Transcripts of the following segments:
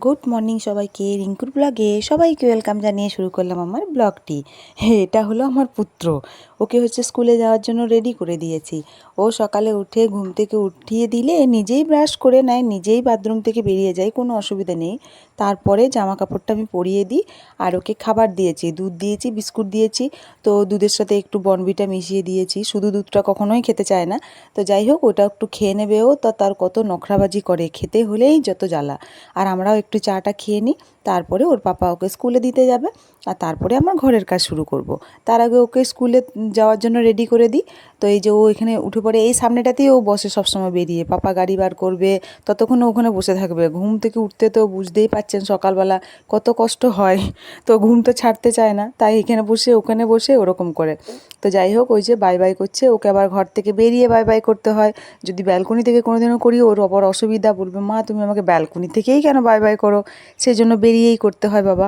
Good morning সবাইকে, রিঙ্কুর ব্লগে সবাইকে ওয়েলকাম জানিয়ে শুরু করলাম আমার ব্লগটি। এটা হলো আমার পুত্র। ওকে স্কুলে যাওয়ার জন্য রেডি করে দিয়েছি। ও সকালে উঠে ঘুম থেকে উঠিয়ে দিলে নিজেই ব্রাশ করে নেয়, নিজেই বাথরুম থেকে বেরিয়ে যায়, কোনো অসুবিধা নেই। তারপরে জামা কাপড়টা আমি পরিয়ে দিই আর ওকে খাবার দিয়েছি, দুধ দিয়েছি, বিস্কুট দিয়েছি। তো দুধের সাথে একটু বর্নভিটা মিশিয়ে দিয়েছি, শুধু দুধটা কখনোই খেতে চায় না। তো যাই হোক, ওটা একটু খেয়ে নেবেও, তার কত নখরাবাজি করে, খেতে হলেই যত জ্বালা। আর আমরাও একটু চাটা খেয়ে নিই, তারপরে ওর পাপা ওকে স্কুলে দিতে যাবে আর তারপরে আমার ঘরের কাজ শুরু করব। তার আগে ওকে স্কুলে যাওয়ার জন্য রেডি করে দিই। তো এই যে ও এখানে উঠে পড়ে, এই সামনেটাতেই ও বসে সবসময় বেরিয়ে, পাপা গাড়ি বার করবে ততক্ষণ ওখানে বসে থাকবে। ঘুম থেকে উঠতে তো বুঝতেই পাচ্ছেন সকালবেলা কত কষ্ট হয়, তো ঘুম তো ছাড়তে চায় না, তাই এখানে বসে ওখানে বসে ওরকম করে। তো যাই হোক, ওই যে বাই বাই করছে, ওকে আবার ঘর থেকে বেরিয়ে বাই বাই করতে হয়। যদি ব্যালকনি থেকে কোনোদিনও করি ওর আবার অসুবিধা, বলবে মা তুমি আমাকে ব্যালকনি থেকেই কেন বাই বাই করো, সেই জন্য বেরিয়েই করতে হয় বাবা।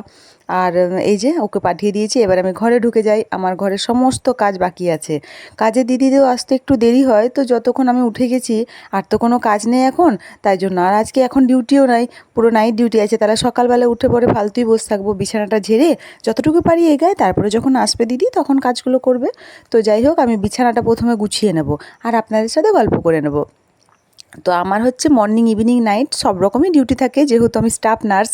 আর এই যে ওকে পাঠিয়ে দিয়েছি, এবার আমি ঘরে ঢুকে যাই, আমার ঘরের সমস্ত কাজ বাকি আছে। কাজের দিদিদেরও আসতে একটু দেরি হয়, তো যতক্ষণ আমি উঠে গেছি আর তো কোনো কাজ নেই এখন, তাই জন্য। আর আজকে এখন ডিউটিও নাই, পুরো নাইট ডিউটি আছে, তাহলে সকালবেলা উঠে পরে ফালতুই বসে থাকবো, বিছানাটা ঝেড়ে যতটুকু পারি এগায়, তারপরে যখন আসবে দিদি তখন কাজগুলো করবে। তো যাই হোক, আমি বিছানাটা প্রথমে গুছিয়ে নেব আর আপনাদের সাথে গল্প করে নেব। তো আমার মর্নিং ইভিনিং নাইট সব রকমই ডিউটি থাকে, যেহেতু আমি স্টাফ নার্স,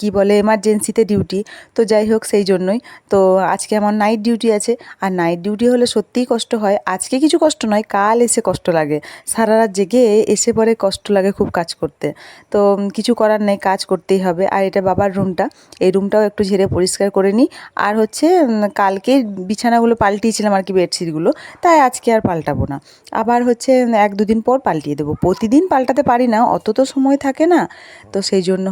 কি বলে এমার্জেন্সিতে ডিউটি। তো যাই হোক, সেই জন্যই তো আজকে আমার নাইট ডিউটি আছে। আর নাইট ডিউটি হলে সত্যিই কষ্ট হয়। আজকে কিছু কষ্ট নয়, কাল এসে কষ্ট লাগে, সারা রাত জেগে এসে পরে কষ্ট লাগে খুব কাজ করতে। তো কিছু করার নেই, কাজ করতেই হবে। আর এটা বাবার রুমটা, এই রুমটাও একটু ঝেড়ে পরিষ্কার করে নিই। আর কালকে বিছানাগুলো পাল্টিয়েছিলাম আর কি, বেডশিটগুলো, তাই আজকে আর পাল্টাবো না। আবার এক দুদিন পর পাল্টিয়ে দেবো, প্রতিদিন পাল্টাতে পারি না, অত তো সময় থাকে না। তো সেই জন্য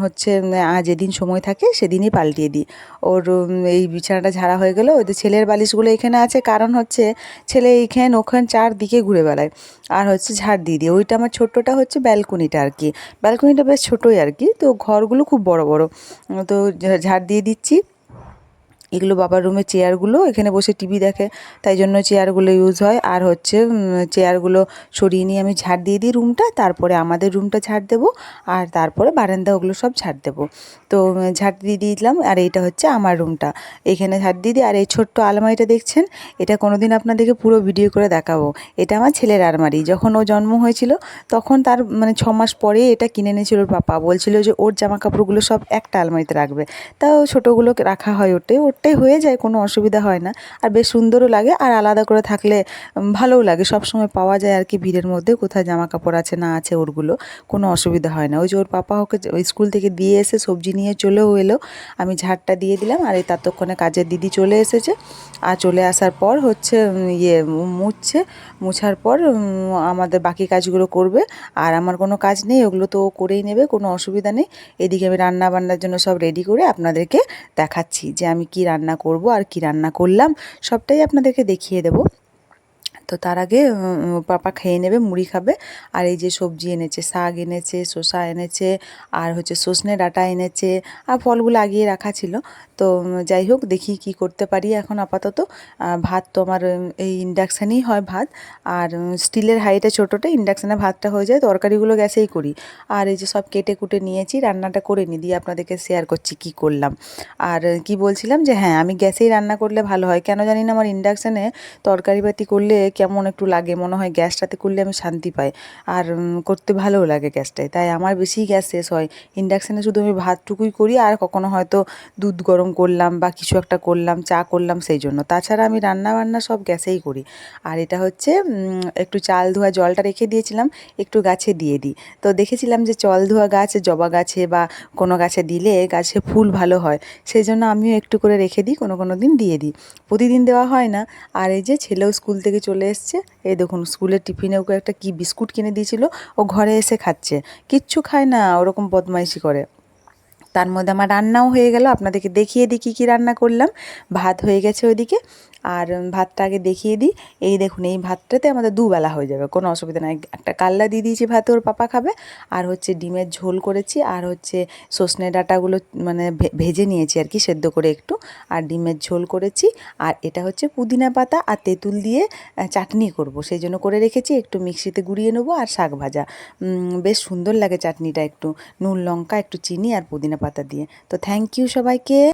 যেদিন সময় থাকে সেদিনই পাল্টিয়ে দিই। এই বিছানাটা ঝাড়া হয়ে গেলো, ওদের ছেলের বালিশগুলো এখানে আছে, কারণ ছেলে এইখান ওখান চারদিকে ঘুরে বেড়ায়। আর ঝাড় দিয়ে দিই। ওইটা আমার ছোট্টটা ব্যালকনিটা আর কি, ব্যালকনিটা বেশ ছোটোই আর কি, তো ঘরগুলো খুব বড় বড়। তো ঝাড় দিয়ে দিচ্ছি। এগুলো বাবার রুমের চেয়ারগুলো, এখানে বসে টিভি দেখে, তাই জন্য চেয়ারগুলো ইউজ হয়। আর চেয়ারগুলো সরিয়ে নিয়ে আমি ঝাড় দিয়ে দিই রুমটা, তারপরে আমাদের রুমটা ঝাড় দেবো, আর তারপরে বারান্দা ওগুলো সব ঝাড় দেবো। তো ঝাড় দিয়ে দিলাম। আর এইটা আমার রুমটা, এখানে ঝাড় দিয়ে দিই। আর এই ছোট্ট আলমারিটা দেখছেন, এটা কোনোদিন আপনাদেরকে পুরো ভিডিও করে দেখাবো। এটা আমার ছেলের আলমারি, যখন ও জন্ম হয়েছিল তখন তার 6 মাস পরে এটা কিনে এনেছিল ওর পাপা, বলছিল যে ওর জামা কাপড়গুলো সব একটা আলমারিতে রাখবে। তাও ছোটোগুলোকে রাখা হয় ওটাই হয়ে যায়, কোনো অসুবিধা হয় না। আর বেশ সুন্দরও লাগে, আর আলাদা করে থাকলে ভালোও লাগে, সব সময় পাওয়া যায় আর কি ভিড়ের মধ্যে, কোথায় জামা কাপড় আছে না আছে ওরগুলো, কোনো অসুবিধা হয় না। ওই যে ওর পাপা ওকে ওই স্কুল থেকে দিয়ে এসে সবজি নিয়ে চলেও এলো, আমি ঝাড়টা দিয়ে দিলাম। আর এই ততক্ষণে কাজের দিদি চলে এসেছে। আর চলে আসার পর মুছার পর আমাদের বাকি কাজগুলো করবে। আর আমার কোনো কাজ নেই, ওগুলো তো ও করেই নেবে, কোনো অসুবিধা নেই। এদিকে আমি রান্না বান্নার জন্য সব রেডি করে আপনাদেরকে দেখাচ্ছি যে আমি কি রান্না করব আর কি রান্না করলাম, সবটাই আপনাদেরকে দেখিয়ে দেবো। তো তার আগে পাপা খেয়ে নেবে, মুড়ি খাবে। আর এই যে সবজি এনেছে, শাক এনেছে, শসা এনেছে, আর সজনে ডাঁটা এনেছে, আর ফলগুলো আগিয়ে রাখা ছিল। তো যাই হোক, দেখি কি করতে পারি এখন আপাতত। ভাত তো আমার এই ইন্ডাকশানেই হয় ভাত, আর স্টিলের হাঁড়িটা ছোটোটা, ইন্ডাকশানে ভাতটা হয়ে যায়, তরকারিগুলো গ্যাসেই করি। আর এই যে সব কেটে কুটে নিয়েছি, রান্নাটা করে নিই, দিয়ে আপনাদেরকে শেয়ার করছি কি করলাম। আর কি বলছিলাম যে হ্যাঁ, আমি গ্যাসেই রান্না করলে ভালো হয়, কেন জানি না আমার ইন্ডাকশানে তরকারিপাতি করলে কেমন একটু লাগে, মনে হয় গ্যাসটাতে করলে আমি শান্তি পাই, আর করতে ভালোও লাগে গ্যাসটায়, তাই আমার বেশি গ্যাস শেষ হয়। ইন্ডাকশানে শুধু আমি ভাতটুকুই করি, আর কখনো হয়তো দুধ গরম করলাম বা কিছু একটা করলাম, চা করলাম, সেই জন্য। তাছাড়া আমি রান্না বান্না সব গ্যাসেই করি। আর এটা একটু চাল ধোয়া জলটা রেখে দিয়েছিলাম, একটু গাছে দিয়ে দিই। তো দেখেছিলাম যে চাল ধোয়া গাছ জবা গাছে বা কোনো গাছে দিলে গাছে ফুল ভালো হয়, সেই জন্য আমিও একটু করে রেখে দিই, কোনো দিন দিয়ে দিই, প্রতিদিন দেওয়া হয় না। আর এই যে ছেলেও স্কুল থেকে চলে এসছে, এই দেখুন স্কুলের টিফিনে ওকে একটা কি বিস্কুট কিনে দিয়েছিল, ও ঘরে এসে খাচ্ছে, কিচ্ছু খায় না, ওরকম বদমাইশি করে। তার মধ্যে আমার রান্নাও হয়ে গেল, আপনাদেরকে দেখিয়ে দিই কী কী রান্না করলাম। ভাত হয়ে গেছে ওইদিকে, আর ভাতটা আগে দেখিয়ে দিই। এই দেখুন, এই ভাতটাতে আমাদের দুবেলা হয়ে যাবে, কোনো অসুবিধা নাই। একটা কাল্লা দিয়ে দিয়েছি ভাতে, ওর পাপা খাবে। আর হচ্ছে ডিমের ঝোল করেছি, আর হচ্ছে সজনে ডাঁটাগুলো মানে ভেজে নিয়েছি আর কি, সেদ্ধ করে একটু, আর ডিমের ঝোল করেছি। আর এটা হচ্ছে পুদিনা পাতা আর তেঁতুল দিয়ে চাটনি করব, সেই জন্য করে রেখেছি। একটু মিক্সিতে গুঁড়িয়ে নেবো, আর শাক ভাজা। বেশ সুন্দর লাগে চাটনিটা, একটু নুন লঙ্কা, একটু চিনি আর পুদিনা পাতা দিয়ে। তো থ্যাংক ইউ সবাইকে।